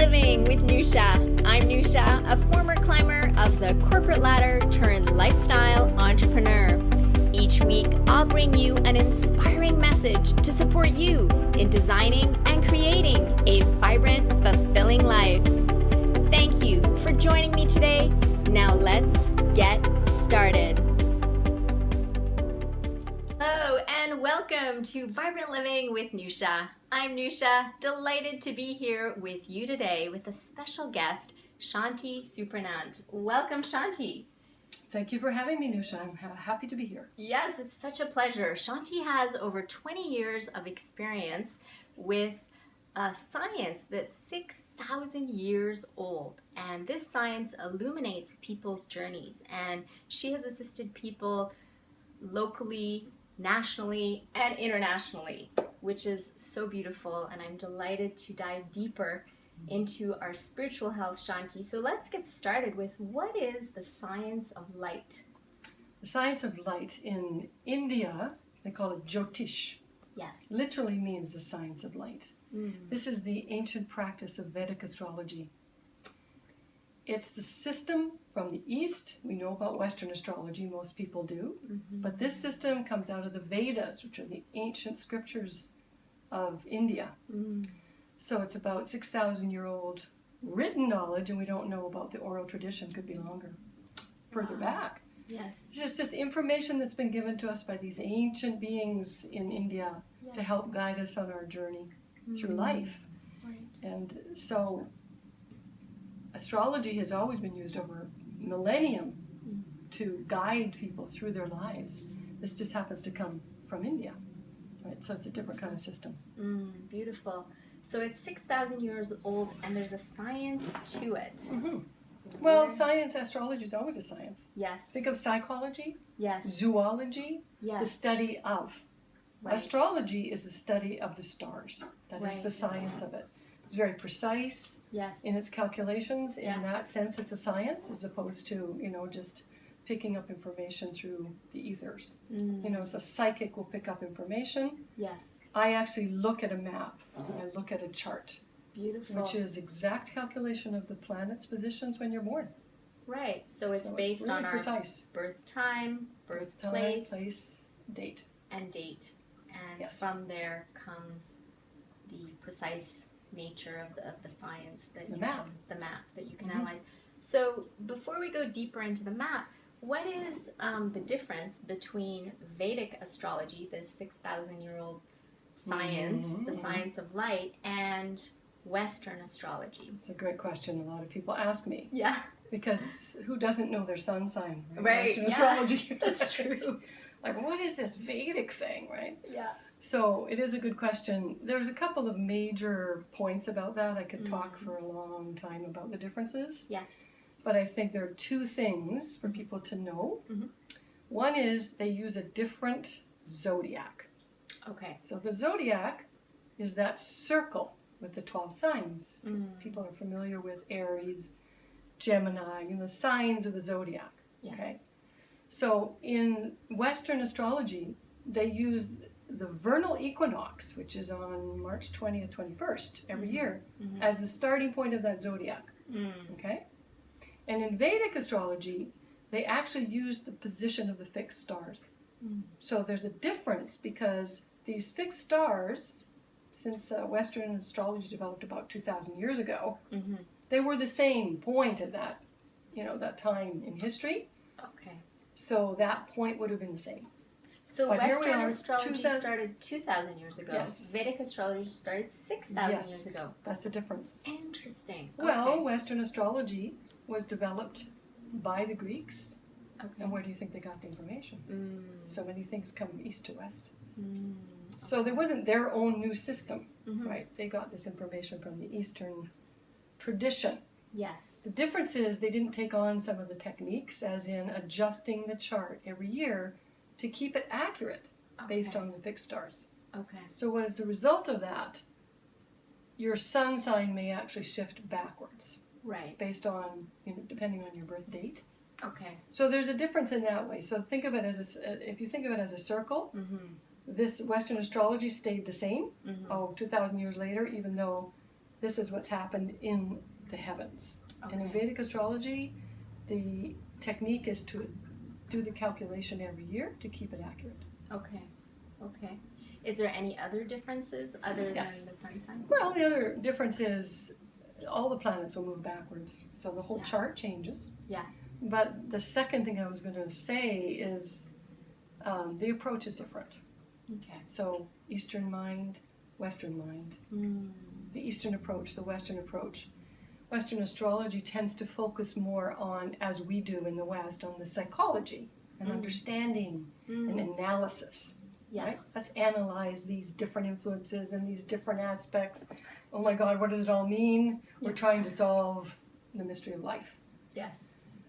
Living with Nousha. I'm Nousha, a former climber of the corporate ladder turned lifestyle entrepreneur. Each week, I'll bring you an inspiring message to support you in designing and creating a vibrant, fulfilling life. Thank you for joining me today. Now let's get started. Hello and welcome to Vibrant Living with Nousha. I'm Nousha, delighted to be here with you today with a special guest, Shanti Supernant. Welcome, Shanti. Thank you for having me, Nousha. I'm happy to be here. Yes, it's such a pleasure. Shanti has over 20 years of experience with a science that's 6,000 years old. And this science illuminates people's journeys. And she has assisted people locally, nationally, and internationally, which is so beautiful. And I'm delighted to dive deeper into our spiritual health, Shanti. So let's get started with what is the science of light? The science of light in India, they call it Jyotish. Yes. Literally means the science of light. This is the ancient practice of Vedic astrology. It's the system from the East. We know about Western astrology, most people do. But this system comes out of the Vedas, which are the ancient scriptures of India. So it's about 6,000-year-old written knowledge, and we don't know about the oral tradition, could be longer, further back. Yes. It's just information that's been given to us by these ancient beings in India to help guide us on our journey through life. Right. And so astrology has always been used over millennium to guide people through their lives. This just happens to come from India, right? So it's a different kind of system. Beautiful. So it's 6,000 years old, and there's a science to it. Well, science, astrology is always a science. Yes. Think of psychology, Yes. zoology, the Yes. study of. Right. Astrology is the study of the stars. That is the science of it. It's very precise Yes. in its calculations. Yeah. In that sense, it's a science as opposed to, just picking up information through the ethers. So a psychic will pick up information. Yes. I actually look at a map. I look at a chart, Beautiful. which is exact calculation of the planets' positions when you're born. Right. So it's So based really on our precise. birth time, birth Time, place, date. and date. And Yes. from there comes the precise nature of the science that The map. the map that you can analyze. So before we go deeper into the map, what is the difference between Vedic astrology, this 6,000-year-old science, the science of light, and Western astrology? It's a great question. A lot of people ask me. Yeah. Because who doesn't know their sun sign? Right, Western yeah. astrology. That's true. Like, what is this Vedic thing, right? Yeah. So it is a good question. There's a couple of major points about that. I could talk for a long time about the differences. Yes. But I think there are two things for people to know. One is they use a different zodiac. Okay. So the zodiac is that circle with the 12 signs. People are familiar with Aries, Gemini, the signs of the zodiac. Yes. Okay. So in Western astrology, they use the vernal equinox, which is on March 20th, 21st every year, as the starting point of that zodiac. Okay? And in Vedic astrology, they actually use the position of the fixed stars. So there's a difference because these fixed stars, since Western astrology developed about 2,000 years ago, they were the same point at that, that time in history. Okay. So that point would have been the same. So But here we Western are, astrology started 2,000 years ago. Yes. Vedic astrology started 6,000 Yes, years ago. that's the difference. Interesting. Well, Okay. Western astrology was developed by the Greeks. Okay. And where do you think they got the information? So many things come east to west. Mm. So there wasn't their own new system, right? They got this information from the Eastern tradition. Yes. The difference is they didn't take on some of the techniques, as in adjusting the chart every year to keep it accurate based on the fixed stars. Okay. So what is the result of that? Your sun sign may actually shift backwards Right. based on, depending on your birth date. Okay. So there's a difference in that way. So think of it as if you think of it as a circle, this Western astrology stayed the same. 2,000 years later, even though this is what's happened in the heavens. Okay. And in Vedic astrology, the technique is to do the calculation every year to keep it accurate. Okay. Okay. Is there any other differences other Yes. than the sun sign? Well, the other difference is all the planets will move backwards, so the whole chart changes. Yeah. But the second thing I was going to say is the approach is different. Okay. So Eastern mind, Western mind. The Eastern approach, the Western approach. Western astrology tends to focus more on, as we do in the West, on the psychology and understanding and analysis. Yes. Right? Let's analyze these different influences and these different aspects. Oh my God, what does it all mean? We're trying to solve the mystery of life. Yes.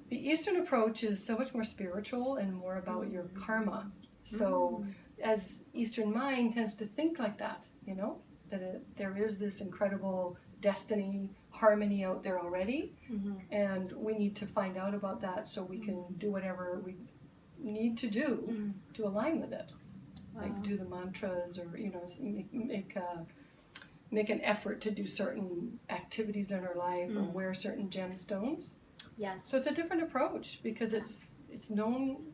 The Eastern approach is so much more spiritual and more about your karma. So as Eastern mind tends to think like that, you know, that there is this incredible destiny, harmony out there already, and we need to find out about that so we can do whatever we need to do to align with it. Like do the mantras, or you know, make an effort to do certain activities in our life, or wear certain gemstones. Yes. So it's a different approach because it's known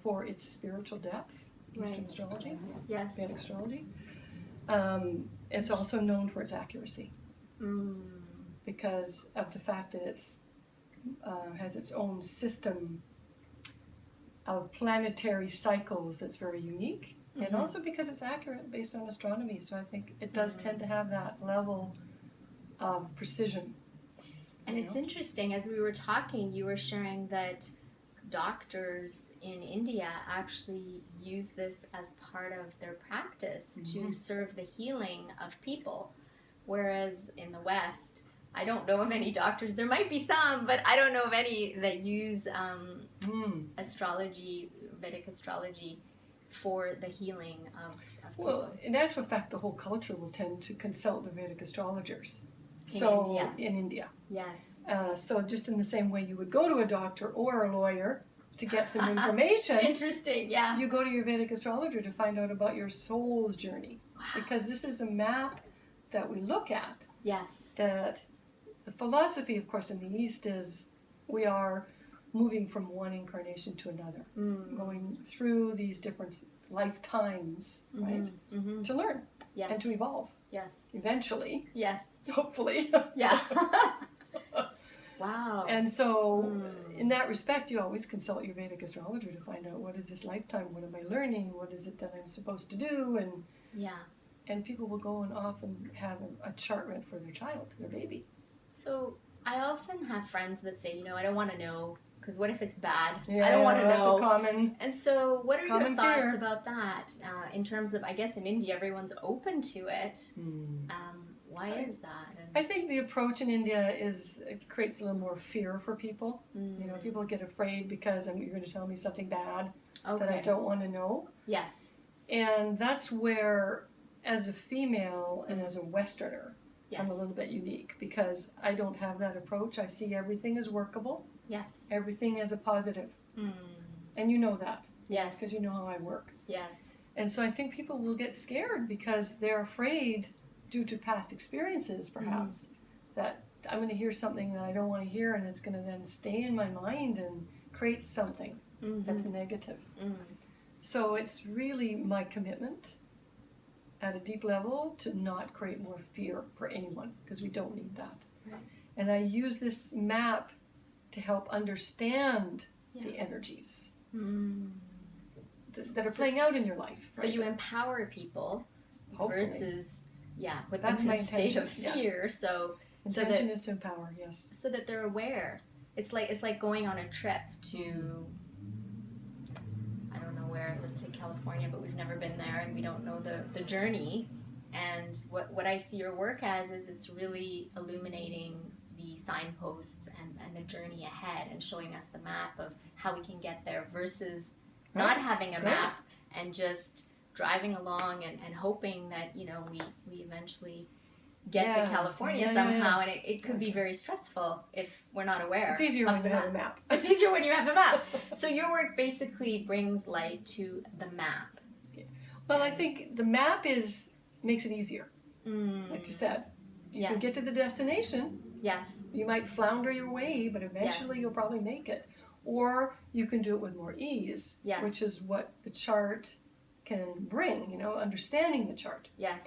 for its spiritual depth, Eastern astrology, Yes. Vedic astrology. It's also known for its accuracy because of the fact that it's has its own system of planetary cycles that's very unique. And also because it's accurate based on astronomy. So I think it does tend to have that level of precision. And it's interesting, as we were talking, you were sharing that doctors in India actually use this as part of their practice to serve the healing of people. Whereas in the West, I don't know of any doctors. There might be some, but I don't know of any that use astrology, Vedic astrology, for the healing of people. Well, in actual fact, the whole culture will tend to consult the Vedic astrologers. In India. Yes. So just in the same way you would go to a doctor or a lawyer to get some information. Interesting, yeah. You go to your Vedic astrologer to find out about your soul's journey. Wow. Because this is a map that we look at. Yes. That the philosophy, of course, in the East is we are moving from one incarnation to another, going through these different lifetimes, right, to learn and to evolve. Yes. Eventually. Yes. Hopefully. Yeah. Wow. And so, in that respect, you always consult your Vedic astrologer to find out what is this lifetime, what am I learning, what is it that I'm supposed to do, and people will go and often have a chart read for their child, their baby. So I often have friends that say, I don't want to know, because what if it's bad? Yeah, I don't want to that's know. a common. And so what are your common thoughts fear. about that in terms of, I guess in India everyone's open to it. Why is that? I think the approach in India it creates a little more fear for people. People get afraid because you're going to tell me something bad that I don't want to know. Yes. And that's where, as a female and as a Westerner, I'm a little bit unique because I don't have that approach. I see everything as workable. Yes. Everything as a positive. And you know that. Yes. Because you know how I work. Yes. And so I think people will get scared because they're afraid, due to past experiences perhaps, that I'm going to hear something that I don't want to hear, and it's going to then stay in my mind and create something that's negative. So it's really my commitment at a deep level to not create more fear for anyone, because we don't need that. Right. And I use this map to help understand the energies that are playing out in your life. So you empower people versus with That's them my in a state of intention, fear. So intention is to empower, yes. So that they're aware. It's like going on a trip to I don't know where, let's say California, but we've never been there and we don't know the journey. And what I see your work as is it's really illuminating the signposts and the journey ahead and showing us the map of how we can get there versus not having a map and just driving along and hoping that we eventually get to California somehow, and it could be very stressful if we're not aware. It's easier when you have a map. It's easier when you have a map. So your work basically brings light to the map. Well, I think the map makes it easier, like you said. You can get to the destination. Yes. You might flounder your way, but eventually you'll probably make it. Or you can do it with more ease, which is what the chart can bring, understanding the chart. Yes.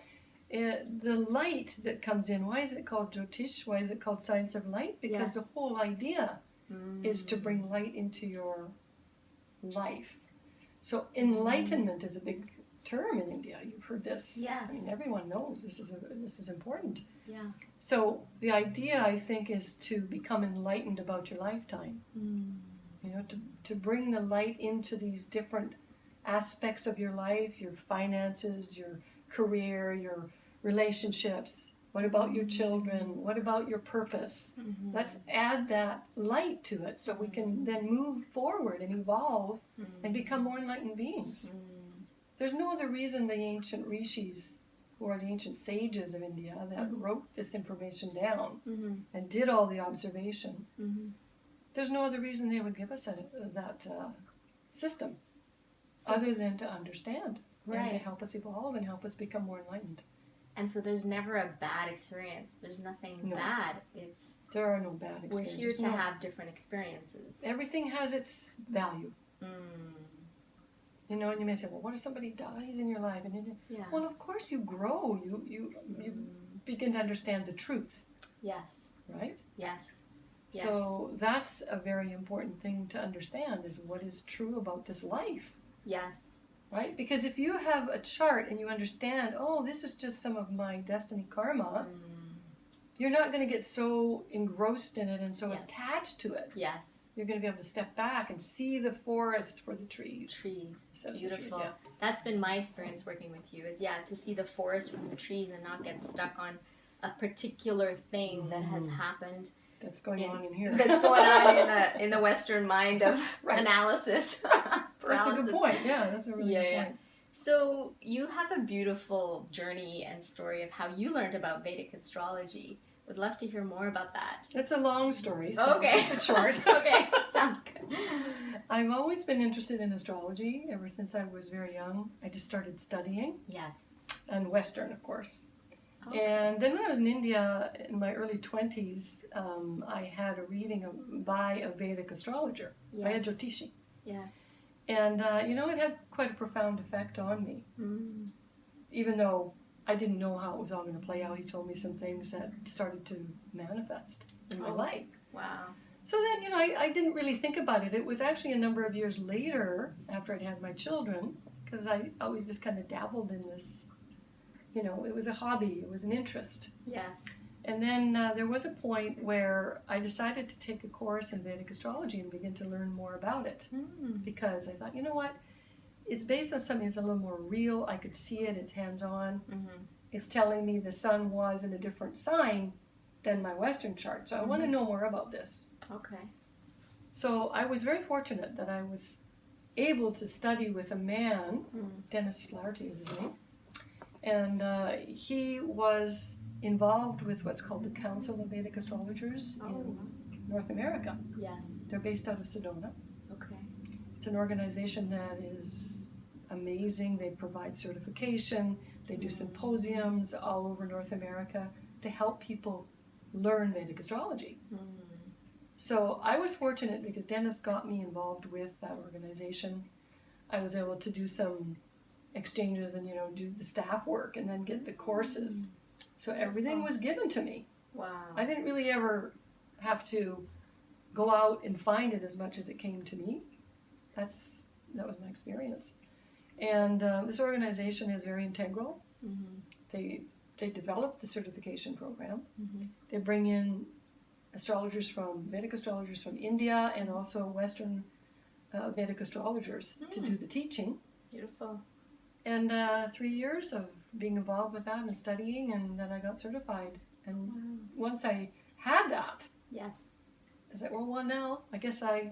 The light that comes in, why is it called Jyotish? Why is it called science of light? Because the whole idea is to bring light into your life. So enlightenment is a big term in India. You've heard this. Yes. I mean, everyone knows this is important. Yeah. So the idea, I think, is to become enlightened about your lifetime. To bring the light into these different aspects of your life, your finances, your career, your relationships. What about your children? What about your purpose? Let's add that light to it so we can then move forward and evolve and become more enlightened beings. There's no other reason the ancient rishis, who are the ancient sages of India, that wrote this information down and did all the observation. There's no other reason they would give us that system other than to understand and to help us evolve and help us become more enlightened. And so there's never a bad experience. There's nothing bad. There are no bad experiences. We're here to have different experiences. Everything has its value. And you may say, well, what if somebody dies in your life? And well, of course you grow. You begin to understand the truth. Yes. Right? Yes. So that's a very important thing to understand, is what is true about this life. Yes. Right? Because if you have a chart and you understand, oh, this is just some of my destiny karma, you're not going to get so engrossed in it and so attached to it. Yes. You're going to be able to step back and see the forest for the trees. Beautiful. Trees, That's been my experience working with you, is to see the forest from the trees and not get stuck on a particular thing that has happened. That's going on in here. That's going on in the Western mind of analysis. That's a good point. Yeah, that's a really good point. So you have a beautiful journey and story of how you learned about Vedic astrology. Would love to hear more about that. It's a long story, so keep it short. Okay, sounds good. I've always been interested in astrology ever since I was very young. I just started studying. Yes. And Western, of course. Okay. And then when I was in India in my early 20s, I had a reading by a Vedic astrologer, by a Jyotishi. Yeah. And, it had quite a profound effect on me. Even though I didn't know how it was all going to play out, he told me some things that started to manifest in my life. Wow. So then, I didn't really think about it. It was actually a number of years later, after I'd had my children, because I always just kind of dabbled in this. It was a hobby. It was an interest. Yes. And then there was a point where I decided to take a course in Vedic astrology and begin to learn more about it. Because I thought, you know what? It's based on something that's a little more real. I could see it. It's hands-on. It's telling me the sun was in a different sign than my Western chart. So I want to know more about this. Okay. So I was very fortunate that I was able to study with a man, Dennis Flaherty is his name, and he was involved with what's called the Council of Vedic Astrologers in North America. Yes. They're based out of Sedona. Okay. It's an organization that is amazing. They provide certification. They do symposiums all over North America to help people learn Vedic astrology. So I was fortunate because Dennis got me involved with that organization. I was able to do some exchanges and, do the staff work and then get the courses. So everything was given to me. Wow. I didn't really ever have to go out and find it as much as it came to me. That was my experience. And this organization is very integral. They develop the certification program. They bring in Vedic astrologers from India and also Western Vedic astrologers to do the teaching. Beautiful. And 3 years of being involved with that and studying, and then I got certified. And once I had that, yes, I said, well, now I guess I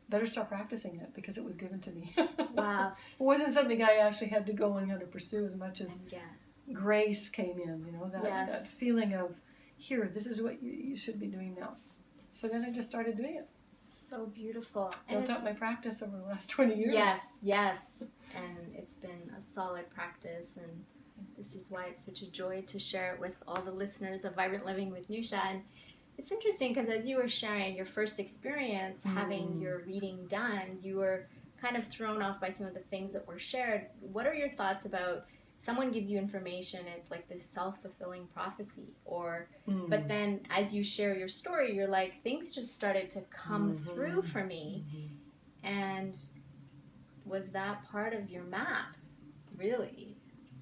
better start practicing it because it was given to me. Wow. It wasn't something I actually had to go and had to pursue as much as grace came in, that feeling of, here, this is what you should be doing now. So then I just started doing it. So beautiful. Built up my practice over the last 20 years. Yes. And it's been a solid practice, and This is why it's such a joy to share it with all the listeners of Vibrant Living with Nousha. And it's interesting because as you were sharing your first experience having your reading done, you were kind of thrown off by some of the things that were shared. What are your thoughts about someone gives you information, it's like this self-fulfilling prophecy, or but then as you share your story, you're like, things just started to come through for me. And was that part of your map, really?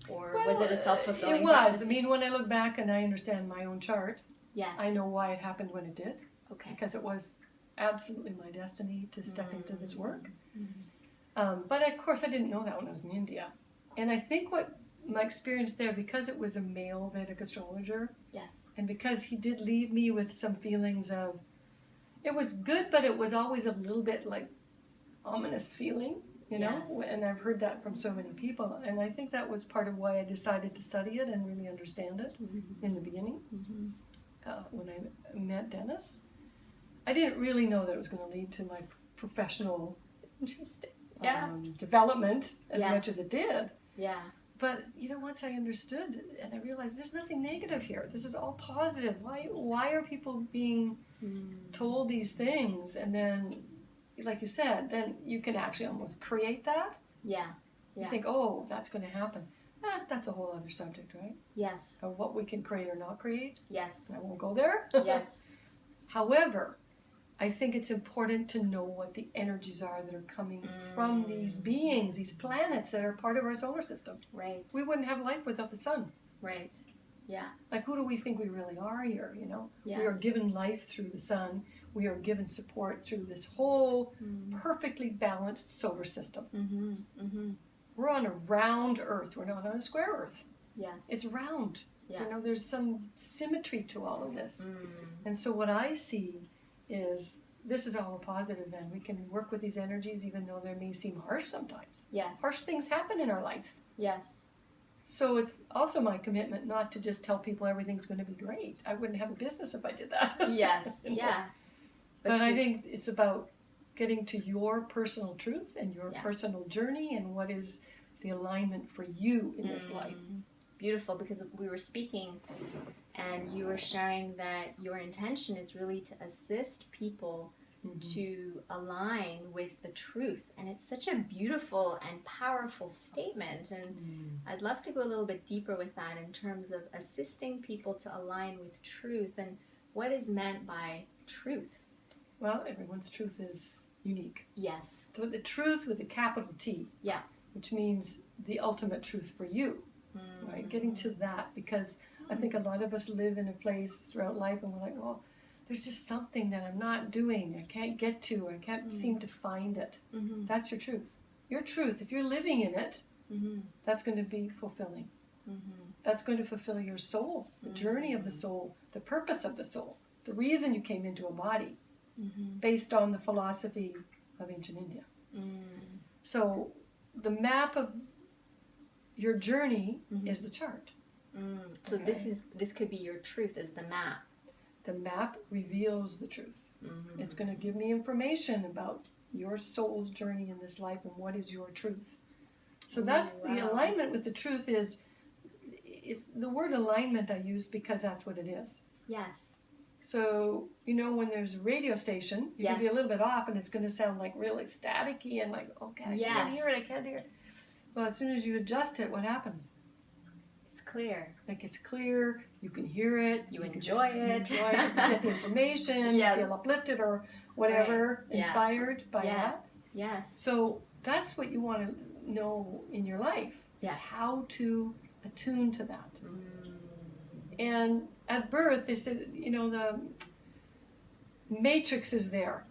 Or was it a self-fulfilling prophecy? I mean, when I look back and I understand my own chart, yes, I know why it happened when it did. Okay. Because it was absolutely my destiny to step into this work. But of course I didn't know that when I was in India. And I think what my experience there, because it was a male Vedic astrologer, yes, and because he did leave me with some feelings of, it was good, but it was always a little bit like ominous feeling, you know, yes, and I've heard that from so many people. And I think that was part of why I decided to study it and really understand it in the beginning. When I met Dennis, I didn't really know that it was going to lead to my professional interesting, development as much as it did. Yeah. But, you know, once I understood and I realized there's nothing negative here. This is all positive. Why are people being told these things? And then, like you said, then you can actually almost create that. Yeah. You think, oh, that's going to happen. That's a whole other subject, right? Yes. Of what we can create or not create. Yes. I won't go there. Yes. However, I think it's important to know what the energies are that are coming from these beings, these planets that are part of our solar system. Right. We wouldn't have life without the sun. Right. Yeah. Like, who do we think we really are here, you know? Yes. We are given life through the sun. We are given support through this whole perfectly balanced solar system. We're on a round Earth. We're not on a square Earth. Yes. It's round. Yeah. You know, there's some symmetry to all of this. And so what I see is this is all a positive then. We can work with these energies even though they may seem harsh sometimes. Yes. Harsh things happen in our life. Yes. So it's also my commitment not to just tell people everything's going to be great. I wouldn't have a business if I did that. Yes. Yeah. But I think it's about getting to your personal truth and your personal journey and what is the alignment for you in this life. Beautiful, because we were speaking and you were sharing that your intention is really to assist people to align with the truth. And it's such a beautiful and powerful statement. And I'd love to go a little bit deeper with that in terms of assisting people to align with truth and what is meant by truth. Well, everyone's truth is unique. Yes. So the truth with a capital T. Yeah. Which means the ultimate truth for you. Right? Getting to that, because I think a lot of us live in a place throughout life and we're like, oh, there's just something that I'm not doing. I can't get to. I can't seem to find it. That's your truth. Your truth, if you're living in it, that's going to be fulfilling. That's going to fulfill your soul, the journey of the soul, the purpose of the soul, the reason you came into a body, based on the philosophy of ancient India. So the map of your journey is the chart. So this could be your truth as the map. The map reveals the truth. It's going to give me information about your soul's journey in this life and what is your truth. So that's the alignment with the truth is, the word alignment I use because that's what it is. Yes. So, you know, when there's a radio station, you can be a little bit off and it's going to sound like really staticky and like, okay, I can't hear it, I can't hear it. Well, as soon as you adjust it, what happens? It's clear. Like, it's clear, you can hear it. You enjoy it. You get the information, you feel uplifted or whatever, inspired by that. Yes. So that's what you want to know in your life, is how to attune to that. And at birth, they said, you know, the matrix is there.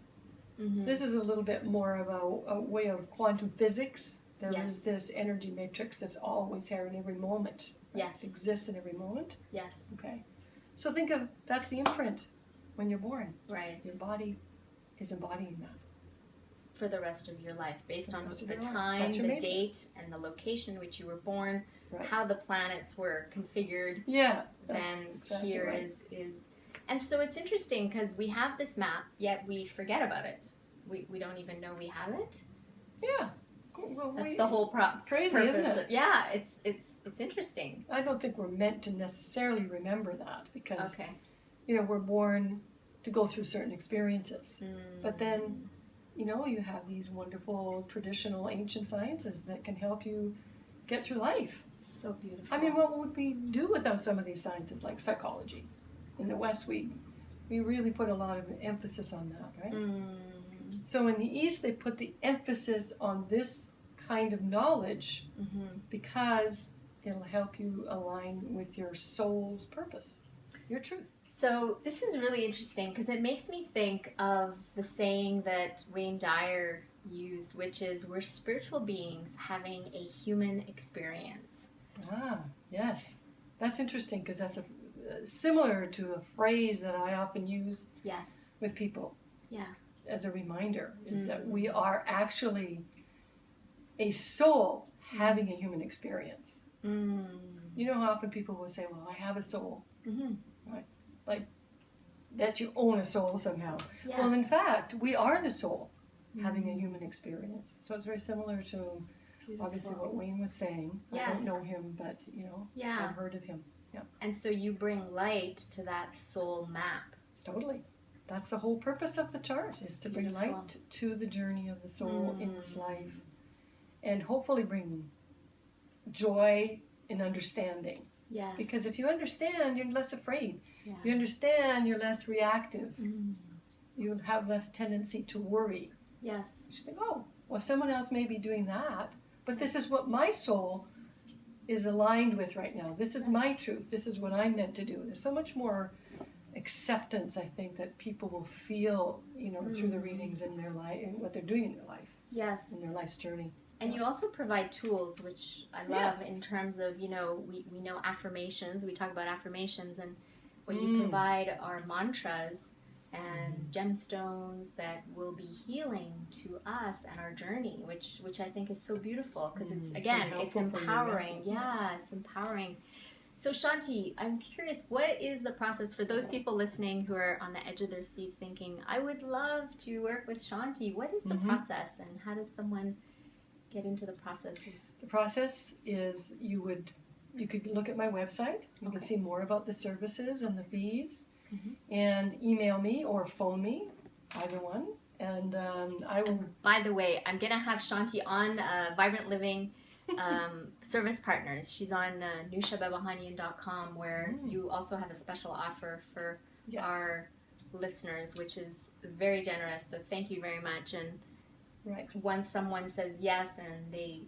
This is a little bit more of a way of quantum physics. There is this energy matrix that's always here in every moment. Right? Yes. It exists in every moment. Yes. Okay. So think of, that's the imprint when you're born. Right. Your body is embodying that. For the rest of your life, based on the time, the date, and the location in which you were born, how the planets were configured. Yeah. Then here is, and so it's interesting because we have this map, yet we forget about it. We don't even know we have it. Yeah. Well, that's the whole crazy, purpose isn't it? It's It's interesting. I don't think we're meant to necessarily remember that because, Okay. We're born to go through certain experiences. But then, you have these wonderful traditional ancient sciences that can help you get through life. So beautiful. I mean, what would we do without some of these sciences like psychology? In the West, we really put a lot of emphasis on that, right? So in the East, they put the emphasis on this kind of knowledge because it'll help you align with your soul's purpose, your truth. So this is really interesting because it makes me think of the saying that Wayne Dyer used, which is, we're spiritual beings having a human experience. Ah, yes. That's interesting because that's similar to a phrase that I often use with people. Yeah. As a reminder, is that we are actually a soul having a human experience. You know how often people will say, well, I have a soul. Right? Like that you own a soul somehow. Yeah. Well, in fact, we are the soul having a human experience. So it's very similar to obviously what Wayne was saying. Yes. I don't know him, but I've heard of him. Yeah. And so you bring light to that soul map. Totally. That's the whole purpose of the chart, is to bring light to the journey of the soul in this life. And hopefully bring joy and understanding. Yes. Because if you understand, you're less afraid. Yeah. You understand, you're less reactive. You'll have less tendency to worry. Yes. You should think, oh, well, someone else may be doing that, but this is what my soul is aligned with right now. This is my truth. This is what I'm meant to do. There's so much more acceptance, I think, that people will feel, through the readings in their life and what they're doing in their life. Yes. In their life's journey. And you also provide tools, which I love, in terms of, we know affirmations. We talk about affirmations, and what you provide are mantras and gemstones that will be healing to us and our journey, which I think is so beautiful because it's empowering. It's empowering. So Shanti, I'm curious, what is the process for those people listening who are on the edge of their seats thinking, I would love to work with Shanti? What is the process, and how does someone get into the process? The process is you could look at my website. You can see more about the services and the fees, and email me or phone me, either one. And I will. And by the way, I'm gonna have Shanti on Vibrant Living Service Partners. She's on NoushaBehbahanian.com, where you also have a special offer for our listeners, which is very generous. So thank you very much. And once someone says yes and they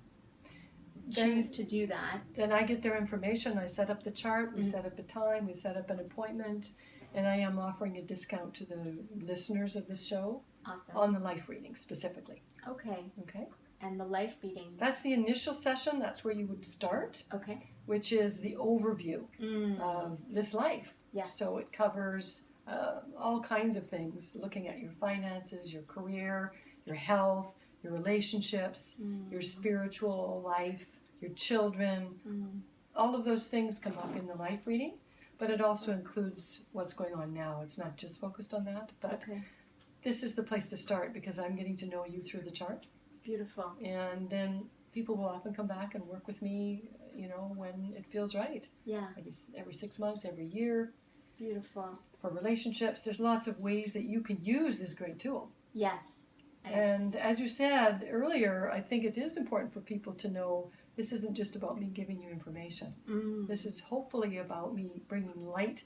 choose to do that, then I get their information. I set up the chart. We set up a time. We set up an appointment. And I am offering a discount to the listeners of this show. Awesome. On the life reading specifically. Okay. Okay. And the life reading. That's the initial session. That's where you would start. Okay. Which is the overview of this life. Yes. So it covers all kinds of things, looking at your finances, your career, your health, your relationships, your spiritual life, your children. All of those things come up in the life reading, but it also includes what's going on now. It's not just focused on that, but this is the place to start because I'm getting to know you through the chart. Beautiful. And then people will often come back and work with me, when it feels right. Yeah. Every 6 months, every year. Beautiful. For relationships, there's lots of ways that you can use this great tool. Yes. And as you said earlier, I think it is important for people to know this isn't just about me giving you information. This is hopefully about me bringing light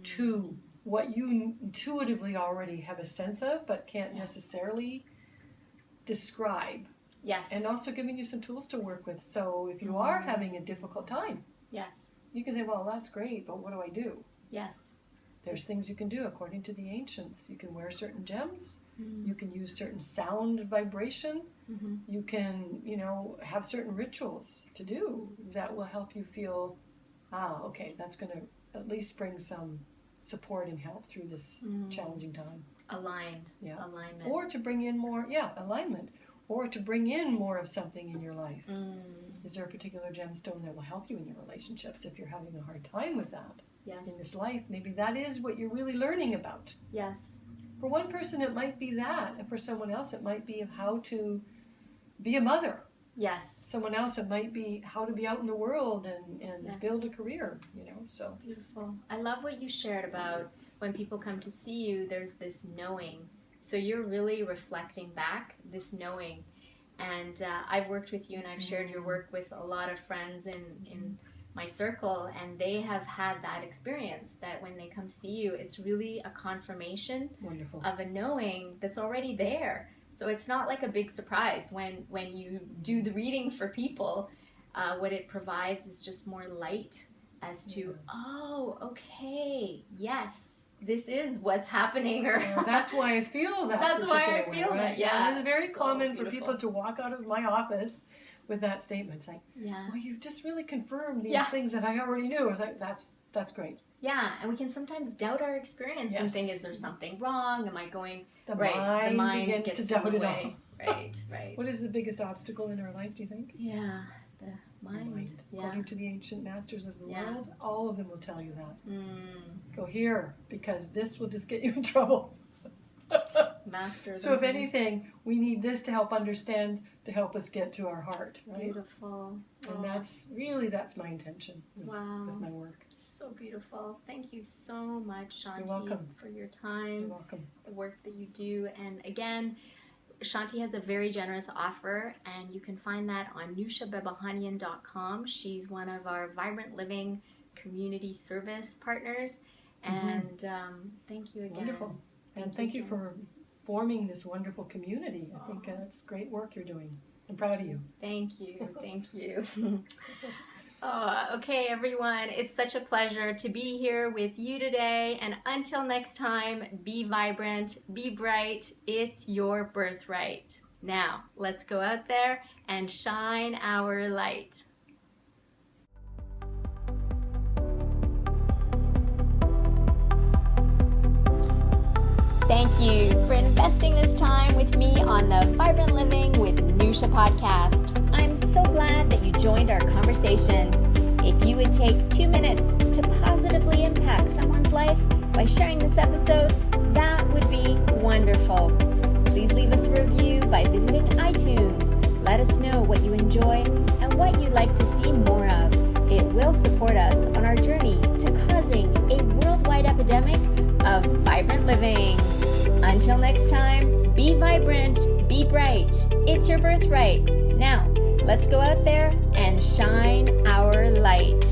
to what you intuitively already have a sense of, but can't necessarily describe. Yes. And also giving you some tools to work with. So if you are having a difficult time, you can say, well, that's great, but what do I do? Yes. There's things you can do according to the ancients. You can wear certain gems. You can use certain sound vibration. You can, have certain rituals to do that will help you feel, okay, that's going to at least bring some support and help through this challenging time. Aligned. Yeah. Alignment. Or to bring in more, alignment. Or to bring in more of something in your life. Is there a particular gemstone that will help you in your relationships if you're having a hard time with that? Yes. In this life, maybe that is what you're really learning about. Yes. For one person, it might be that, and for someone else, it might be of how to be a mother. Yes. someone else it might be how to be out in the world and Yes. build a career, you know. So It's beautiful. I love what you shared about when people come to see you, there's this knowing. So you're really reflecting back this knowing. And I've worked with you and I've shared your work with a lot of friends in my circle, and they have had that experience that when they come see you, it's really a confirmation wonderful. of a knowing that's already there. So it's not like a big surprise when you do the reading for people. What it provides is just more light as to, oh, okay, yes, this is what's happening. Or That's why I feel that. That's why I particular feel way, that, right? yeah. It's very So common for beautiful. people to walk out of my office with that statement. It's like, yeah. well, you've just really confirmed these Yeah. things that I already knew. It's like, that's great. Yeah, and we can sometimes doubt our experience and Yes. think, is there something wrong? Am I going The right? The mind begins gets to in doubt the it way. all. Right. What is the biggest obstacle in our life, do you think? Yeah, the The mind. Yeah. According to the ancient masters of the Yeah. world, all of them will tell you that. Mm. Go here, because this will just get you in trouble. Master. So if anything, we need this to help understand, to help us get to our heart, right? Beautiful. And that's my intention with my work. So beautiful. Thank you so much, Shanti, You're welcome. for your time, You're welcome. the work that you do. And again, Shanti has a very generous offer, and you can find that on NoushaBehbahanian.com. She's one of our Vibrant Living community service partners. And thank you again. Wonderful. And thank you for forming this wonderful community. I think that's great work you're doing. I'm proud of you. Thank you. Thank you. Okay, everyone. It's such a pleasure to be here with you today. And until next time, be vibrant, be bright. It's your birthright. Now, let's go out there and shine our light. Thank you for investing this time with me on the Vibrant Living with Nousha podcast. I'm so glad that you joined our conversation. If you would take 2 minutes to positively impact someone's life by sharing this episode, that would be wonderful. Please leave us a review by visiting iTunes. Let us know what you enjoy and what you'd like to see more of. It will support us on our journey to causing a worldwide epidemic of vibrant living. Until next time, be vibrant, be bright. It's your birthright. Now, let's go out there and shine our light.